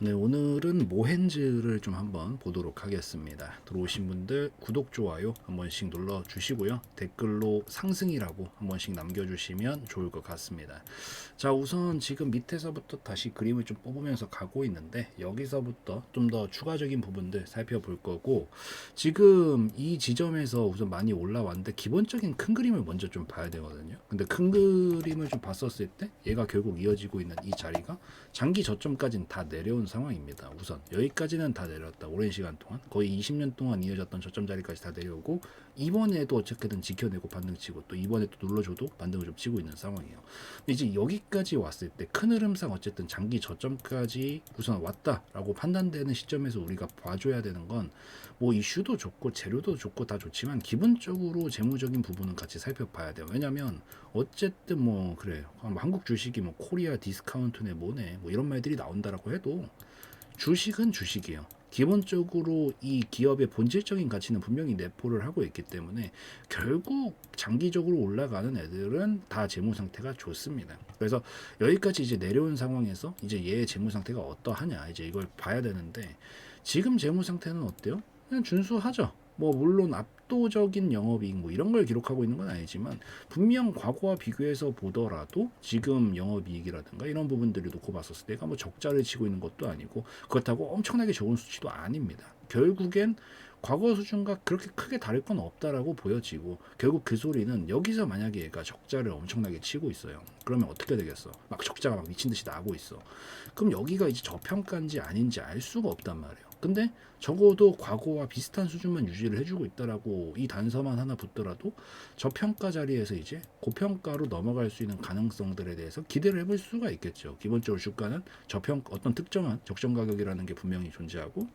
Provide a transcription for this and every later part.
네, 오늘은 모헨즈를 좀 한번 보도록 하겠습니다. 들어오신 분들 구독, 좋아요 한 번씩 눌러 주시고요. 댓글로 상승이라고 한 번씩 남겨주시면 좋을 것 같습니다. 자, 우선 지금 밑에서부터 다시 그림을 좀 뽑으면서 가고 있는데 여기서부터 좀 더 추가적인 부분들 살펴볼 거고, 지금 이 지점에서 우선 많이 올라왔는데 기본적인 큰 그림을 먼저 좀 봐야 되거든요. 근데 큰 그림을 좀 봤었을 때 얘가 결국 이어지고 있는 이 자리가 장기 저점까지는 다 내려온 상황입니다. 우선 여기까지는 다 내려왔다. 오랜 시간 동안 거의 20년 동안 이어졌던 저점 자리까지 다 내려오고, 이번에도 어떻게든 지켜내고 반등치고, 또 이번에 또 눌러줘도 반등을 좀 치고 있는 상황이에요. 이제 여기까지 왔을 때 큰 흐름상 어쨌든 장기 저점까지 우선 왔다라고 판단되는 시점에서 우리가 봐줘야 되는 건, 뭐 이슈도 좋고 재료도 좋고 다 좋지만 기본적으로 재무적인 부분은 같이 살펴봐야 돼요. 왜냐면 어쨌든 뭐 그래, 한국 주식이 뭐 코리아 디스카운트네 뭐네 뭐 이런 말들이 나온다라고 해도 주식은 주식이에요. 기본적으로 이 기업의 본질적인 가치는 분명히 내포를 하고 있기 때문에 결국 장기적으로 올라가는 애들은 다 재무 상태가 좋습니다. 그래서 여기까지 이제 내려온 상황에서 이제 얘의 재무 상태가 어떠하냐, 이제 이걸 봐야 되는데, 지금 재무 상태는 어때요? 그냥 준수하죠. 뭐 물론 압도적인 영업이익 뭐 이런 걸 기록하고 있는 건 아니지만, 분명 과거와 비교해서 보더라도 지금 영업이익이라든가 이런 부분들을 놓고 봤었을 때가 뭐 적자를 치고 있는 것도 아니고 그렇다고 엄청나게 좋은 수치도 아닙니다. 결국엔 과거 수준과 그렇게 크게 다를 건 없다라고 보여지고, 결국 그 소리는 여기서 만약에 얘가 적자를 엄청나게 치고 있어요. 그러면 어떻게 되겠어? 막 적자가 막 미친 듯이 나고 있어. 그럼 여기가 이제 저평가인지 아닌지 알 수가 없단 말이에요. 근데 적어도 과거와 비슷한 수준만 유지를 해주고 있다라고 이 단서만 하나 붙더라도 저평가 자리에서 이제 고평가로 넘어갈 수 있는 가능성들에 대해서 기대를 해볼 수가 있겠죠. 기본적으로 주가는 어떤 특정한 적정 가격이라는 게 분명히 존재하고,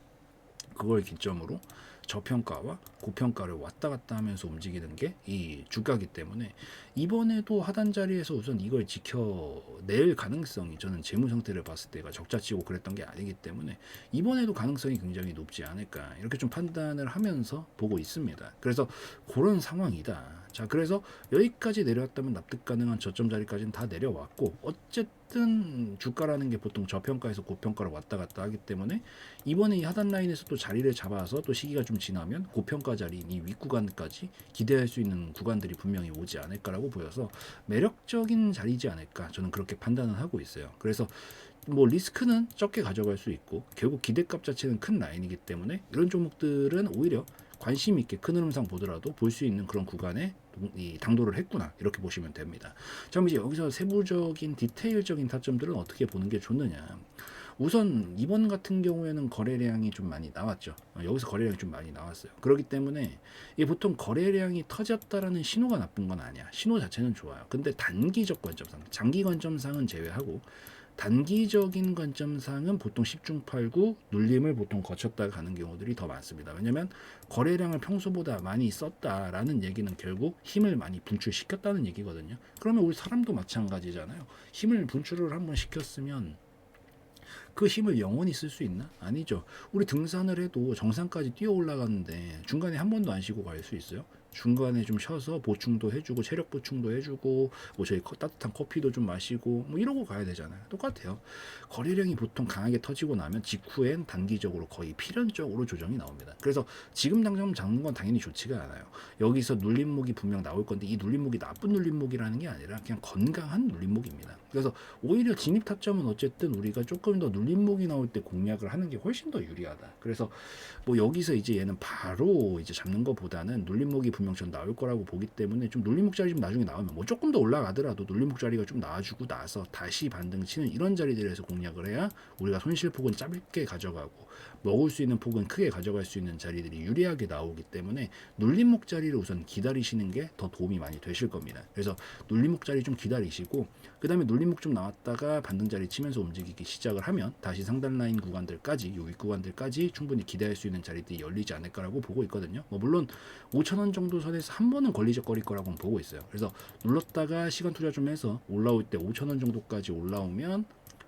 그걸 기점으로 저평가와 고평가를 왔다 갔다 하면서 움직이는 게 이 주가기 때문에 이번에도 하단 자리에서 우선 이걸 지켜낼 가능성이, 저는 재무 상태를 봤을 때가 적자치고 그랬던 게 아니기 때문에 이번에도 가능성이 굉장히 높지 않을까, 이렇게 좀 판단을 하면서 보고 있습니다. 그래서 그런 상황이다. 자, 그래서 여기까지 내려왔다면 납득 가능한 저점 자리까지는 다 내려왔고, 어쨌든 주가라는 게 보통 저평가에서 고평가로 왔다 갔다 하기 때문에 이번에 이 하단 라인에서 또 자리를 잡아서 또 시기가 좀 지나면 고평가 자리인 이 윗구간까지 기대할 수 있는 구간들이 분명히 오지 않을까라고 보여서 매력적인 자리지 않을까, 저는 그렇게 판단을 하고 있어요. 그래서 뭐 리스크는 적게 가져갈 수 있고 결국 기대값 자체는 큰 라인이기 때문에 이런 종목들은 오히려 관심 있게 큰 흐름상 보더라도 볼 수 있는 그런 구간에 이 당도를 했구나, 이렇게 보시면 됩니다. 자, 그럼 이제 여기서 세부적인 디테일적인 타점들은 어떻게 보는 게 좋느냐. 우선 이번 같은 경우에는 거래량이 좀 많이 나왔죠. 여기서 거래량이 좀 많이 나왔어요. 그렇기 때문에 이게 보통 거래량이 터졌다라는 신호가 나쁜 건 아니야. 신호 자체는 좋아요. 근데 단기적 관점상, 장기 관점상은 제외하고 단기적인 관점상은 보통 10중 8구 눌림을 보통 거쳤다 가는 경우들이 더 많습니다. 왜냐하면 거래량을 평소보다 많이 썼다라는 얘기는 결국 힘을 많이 분출시켰다는 얘기거든요. 그러면 우리 사람도 마찬가지잖아요. 힘을 분출을 한번 시켰으면 그 힘을 영원히 쓸 수 있나? 아니죠. 우리 등산을 해도 정상까지 뛰어 올라가는데 중간에 한 번도 안 쉬고 갈 수 있어요? 중간에 좀 쉬어서 보충도 해주고 체력 보충도 해주고 뭐 저희 따뜻한 커피도 좀 마시고 뭐 이러고 가야 되잖아요. 똑같아요. 거래량이 보통 강하게 터지고 나면 직후엔 단기적으로 거의 필연적으로 조정이 나옵니다. 그래서 지금 당장 잡는 건 당연히 좋지가 않아요. 여기서 눌림목이 분명 나올 건데 이 눌림목이 나쁜 눌림목이라는 게 아니라 그냥 건강한 눌림목입니다. 그래서 오히려 진입 타점은 어쨌든 우리가 조금 더 눌림목이 나올 때 공략을 하는 게 훨씬 더 유리하다. 그래서 뭐 여기서 이제 얘는 바로 이제 잡는 것보다는 눌림목이 분명 전 나올 거라고 보기 때문에 좀 눌림목 자리 좀 나중에 나오면 뭐 조금 더 올라가더라도 눌림목 자리가 좀 나와주고 나서 다시 반등 치는 이런 자리들에서 공략을 해야 우리가 손실폭은 짧게 가져가고 먹을 수 있는 폭은 크게 가져갈 수 있는 자리들이 유리하게 나오기 때문에 눌림목 자리를 우선 기다리시는 게 더 도움이 많이 되실 겁니다. 그래서 눌림목 자리 좀 기다리시고 그 다음에 눌림목 좀 나왔다가 반등 자리 치면서 움직이기 시작을 하면 다시 상단 라인 구간들까지, 요 윗구간들까지 충분히 기대할 수 있는 자리들이 열리지 않을까라고 보고 있거든요. 뭐 물론 5,000원 정도 선에서 한 번은 걸리적거릴 거라고 보고 있어요. 그래서 눌렀다가 시간 투자 좀 해서 올라올 때 5,000원 정도까지 올라오면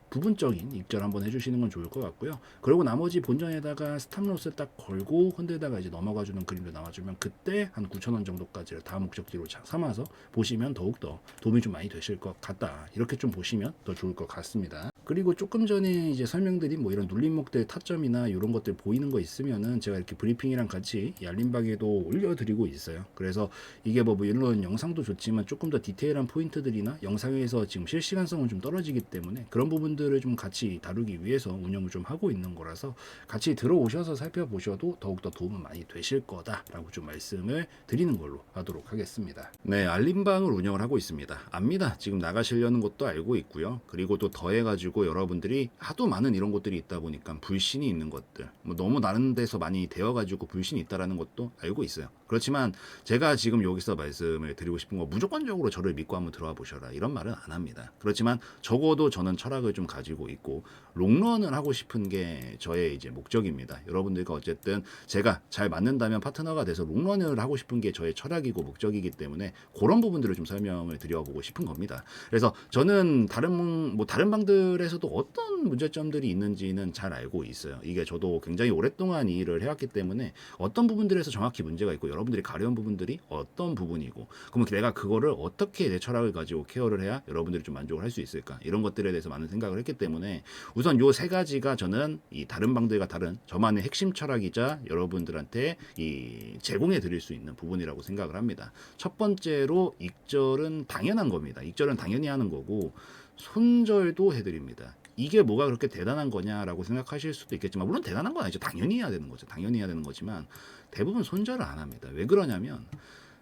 부분적인 입절 한번 해주시는 건 좋을 것 같고요. 그리고 나머지 본전에다가 스탑로스 딱 걸고 흔들다가 이제 넘어가주는 그림도 나와주면 그때 한 9,000원 정도까지를 다음 목적지로 삼아서 보시면 더욱더 도움이 좀 많이 되실 것 같다. 이렇게 좀 보시면 더 좋을 것 같습니다. 그리고 조금 전에 이제 설명드린 뭐 이런 눌림목들 타점이나 이런 것들 보이는 거 있으면은 제가 이렇게 브리핑이랑 같이 이 알림방에도 올려드리고 있어요. 그래서 이게 뭐 물론 영상도 좋지만 조금 더 디테일한 포인트들이나 영상에서 지금 실시간성은 좀 떨어지기 때문에 그런 부분들을 좀 같이 다루기 위해서 운영을 좀 하고 있는 거라서 같이 들어오셔서 살펴보셔도 더욱더 도움은 많이 되실 거다라고 좀 말씀을 드리는 걸로 하도록 하겠습니다. 네, 알림방을 운영을 하고 있습니다. 압니다. 지금 나가시려는 것도 알고 있고요. 그리고 또 더해가지고 여러분들이 하도 많은 이런 것들이 있다 보니까 불신이 있는 것들, 뭐 너무 다른 데서 많이 되어가지고 불신이 있다라는 것도 알고 있어요. 그렇지만 제가 지금 여기서 말씀을 드리고 싶은 건 무조건적으로 저를 믿고 한번 들어와 보셔라 이런 말은 안 합니다. 그렇지만 적어도 저는 철학을 좀 가지고 있고 롱런을 하고 싶은 게 저의 이제 목적입니다. 여러분들과 어쨌든 제가 잘 맞는다면 파트너가 돼서 롱런을 하고 싶은 게 저의 철학이고 목적이기 때문에 그런 부분들을 좀 설명을 드려보고 싶은 겁니다. 그래서 저는 다른 방들에서도 어떤 문제점들이 있는지는 잘 알고 있어요. 이게 저도 굉장히 오랫동안 이 일을 해왔기 때문에 어떤 부분들에서 정확히 문제가 있고 여러분들이 가려운 부분들이 어떤 부분이고 그러면 내가 그거를 어떻게 내 철학을 가지고 케어를 해야 여러분들이 좀 만족을 할 수 있을까 이런 것들에 대해서 많은 생각을 했기 때문에 우선 요 세 가지가 저는 이 다른 방들과 다른 저만의 핵심 철학이자 여러분들한테 이 제공해 드릴 수 있는 부분이라고 생각을 합니다. 첫 번째로 익절은 당연한 겁니다. 익절은 당연히 하는 거고 손절도 해드립니다. 이게 뭐가 그렇게 대단한 거냐라고 생각하실 수도 있겠지만 물론 대단한 건 아니죠. 당연히 해야 되는 거죠. 당연히 해야 되는 거지만 대부분 손절을 안 합니다. 왜 그러냐면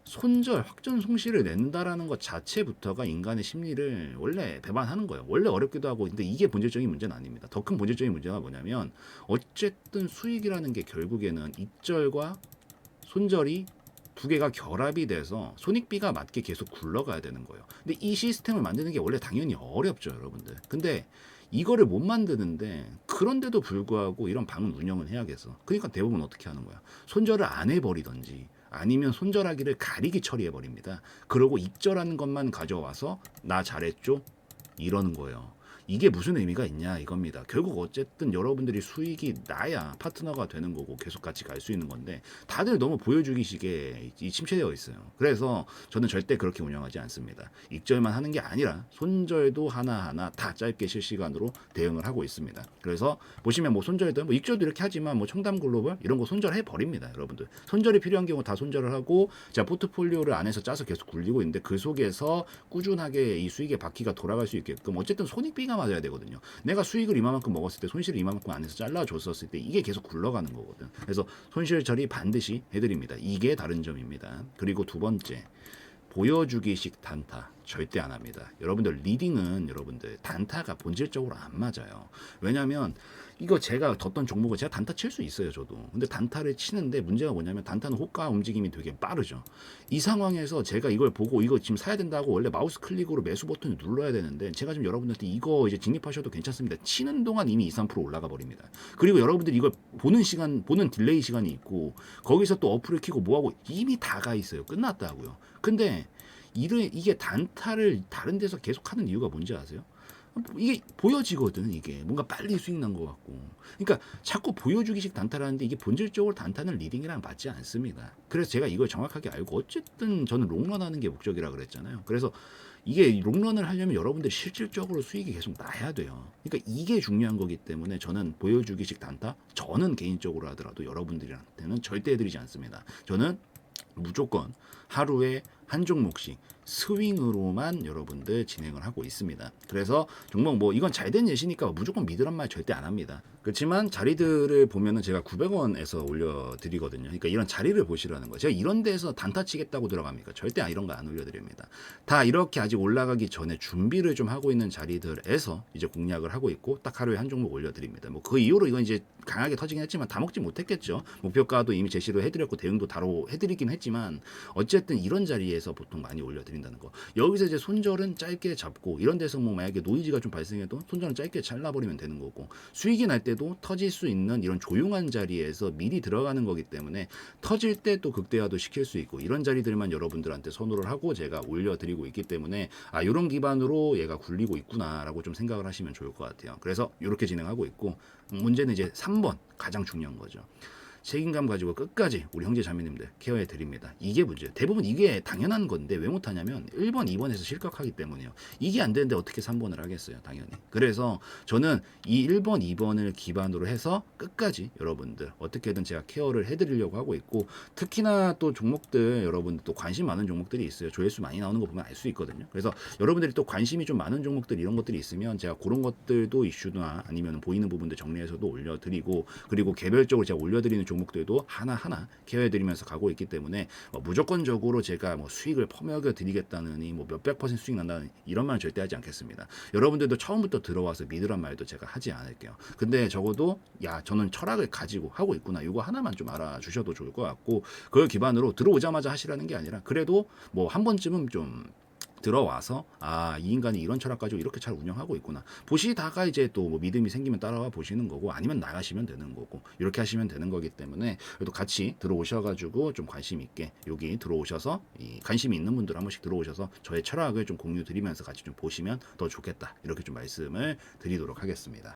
손절, 확전 송실을 낸다라는 것 자체부터가 인간의 심리를 원래 배반하는 거예요. 원래 어렵기도 하고 근데 이게 본질적인 문제는 아닙니다. 더 큰 본질적인 문제가 뭐냐면 어쨌든 수익이라는 게 결국에는 익절과 손절이 두 개가 결합이 돼서 손익비가 맞게 계속 굴러가야 되는 거예요. 근데 이 시스템을 만드는 게 원래 당연히 어렵죠, 여러분들. 근데 이거를 못 만드는데 그런데도 불구하고 이런 방은 운영을 해야겠어. 그러니까 대부분 어떻게 하는 거야? 손절을 안 해버리던지 아니면 손절하기를 가리기 처리해버립니다. 그러고 익절하는 것만 가져와서 나 잘했죠? 이러는 거예요. 이게 무슨 의미가 있냐 이겁니다. 결국 어쨌든 여러분들이 수익이 나야 파트너가 되는 거고 계속 같이 갈 수 있는 건데 다들 너무 보여주기식에 침체되어 있어요. 그래서 저는 절대 그렇게 운영하지 않습니다. 익절만 하는 게 아니라 손절도 하나하나 다 짧게 실시간으로 대응을 하고 있습니다. 그래서 보시면 뭐 손절도 뭐 익절도 이렇게 하지만 뭐 청담 글로벌 이런 거 손절해 버립니다. 여러분들 손절이 필요한 경우 다 손절을 하고 제가 포트폴리오를 안에서 짜서 계속 굴리고 있는데 그 속에서 꾸준하게 이 수익의 바퀴가 돌아갈 수 있게끔 어쨌든 손익비가 맞아야 되거든요. 내가 수익을 이만큼 먹었을 때 손실을 이만큼 안에서 잘라줬었을 때 이게 계속 굴러가는 거거든. 그래서 손실 처리 반드시 해드립니다. 이게 다른 점입니다. 그리고 두 번째 보여주기식 단타 절대 안 합니다. 여러분들 리딩은 여러분들 단타가 본질적으로 안 맞아요. 왜냐하면 이거 제가 뒀던 종목을 제가 단타 칠 수 있어요, 저도. 근데 단타를 치는데 문제가 뭐냐면 단타는 호가 움직임이 되게 빠르죠. 이 상황에서 제가 이걸 보고 이거 지금 사야 된다고 원래 마우스 클릭으로 매수 버튼을 눌러야 되는데 제가 지금 여러분들한테 이거 이제 진입하셔도 괜찮습니다. 치는 동안 이미 2, 3% 올라가 버립니다. 그리고 여러분들이 이걸 보는 시간, 보는 딜레이 시간이 있고 거기서 또 어플을 키고 뭐하고 이미 다 가 있어요. 끝났다고요. 근데 이게 단타를 다른 데서 계속 하는 이유가 뭔지 아세요? 이게 보여지거든. 이게 뭔가 빨리 수익 난 것 같고 그러니까 자꾸 보여주기식 단타라는데 이게 본질적으로 단타는 리딩이랑 맞지 않습니다. 그래서 제가 이걸 정확하게 알고 어쨌든 저는 롱런하는 게 목적이라 그랬잖아요. 그래서 이게 롱런을 하려면 여러분들이 실질적으로 수익이 계속 나야 돼요. 그러니까 이게 중요한 거기 때문에 저는 보여주기식 단타 저는 개인적으로 하더라도 여러분들한테는 절대 해드리지 않습니다. 저는 무조건 하루에 한 종목씩 스윙으로만 여러분들 진행을 하고 있습니다. 그래서 종목 뭐 이건 잘된 예시니까 무조건 믿으란 말 절대 안 합니다. 그렇지만 자리들을 보면은 제가 900원에서 올려드리거든요. 그러니까 이런 자리를 보시라는 거예요. 제가 이런 데서 단타 치겠다고 들어갑니까? 절대 이런 거 안 올려드립니다. 다 이렇게 아직 올라가기 전에 준비를 좀 하고 있는 자리들에서 이제 공략을 하고 있고 딱 하루에 한 종목 올려드립니다. 뭐 그 이후로 이건 이제 강하게 터지긴 했지만 다 먹지 못했겠죠. 목표가도 이미 제시를 해드렸고 대응도 바로 해드리긴 했지만 어쨌든 이런 자리에서 보통 많이 올려드린다는 거. 여기서 이제 손절은 짧게 잡고 이런 데서 뭐 만약에 노이즈가 좀 발생해도 손절은 짧게 잘라버리면 되는 거고 수익이 날 때도 터질 수 있는 이런 조용한 자리에서 미리 들어가는 거기 때문에 터질 때 또 극대화도 시킬 수 있고 이런 자리들만 여러분들한테 선호를 하고 제가 올려드리고 있기 때문에 이런 기반으로 얘가 굴리고 있구나라고 좀 생각을 하시면 좋을 것 같아요. 그래서 이렇게 진행하고 있고 문제는 이제 3번 가장 중요한 거죠. 책임감 가지고 끝까지 우리 형제 자매님들 케어해 드립니다. 이게 문제예요. 대부분 이게 당연한 건데 왜 못하냐면 1번, 2번에서 실격하기 때문이에요. 이게 안 되는데 어떻게 3번을 하겠어요, 당연히. 그래서 저는 이 1번, 2번을 기반으로 해서 끝까지 여러분들 어떻게든 제가 케어를 해드리려고 하고 있고, 특히나 또 종목들 여러분들 또 관심 많은 종목들이 있어요. 조회수 많이 나오는 거 보면 알 수 있거든요. 그래서 여러분들이 또 관심이 좀 많은 종목들 이런 것들이 있으면 제가 그런 것들도 이슈나 아니면 보이는 부분들 정리해서도 올려드리고, 그리고 개별적으로 제가 올려드리는 종목들도 하나하나 케어해드리면서 가고 있기 때문에 무조건적으로 제가 뭐 수익을 퍼먹여 드리겠다느니 뭐 몇백 % 수익 난다는 이런 말은 절대 하지 않겠습니다. 여러분들도 처음부터 들어와서 믿으란 말도 제가 하지 않을게요. 근데 적어도 야 저는 철학을 가지고 하고 있구나, 이거 하나만 좀 알아주셔도 좋을 것 같고, 그걸 기반으로 들어오자마자 하시라는 게 아니라 그래도 뭐 한 번쯤은 좀 들어와서 아, 이 인간이 이런 철학 가지고 이렇게 잘 운영하고 있구나 보시다가 이제 또 뭐 믿음이 생기면 따라와 보시는 거고, 아니면 나가시면 되는 거고, 이렇게 하시면 되는 거기 때문에 그래도 같이 들어오셔가지고 좀 관심 있게 여기 들어오셔서 이 관심이 있는 분들 한 번씩 들어오셔서 저의 철학을 좀 공유 드리면서 같이 좀 보시면 더 좋겠다, 이렇게 좀 말씀을 드리도록 하겠습니다.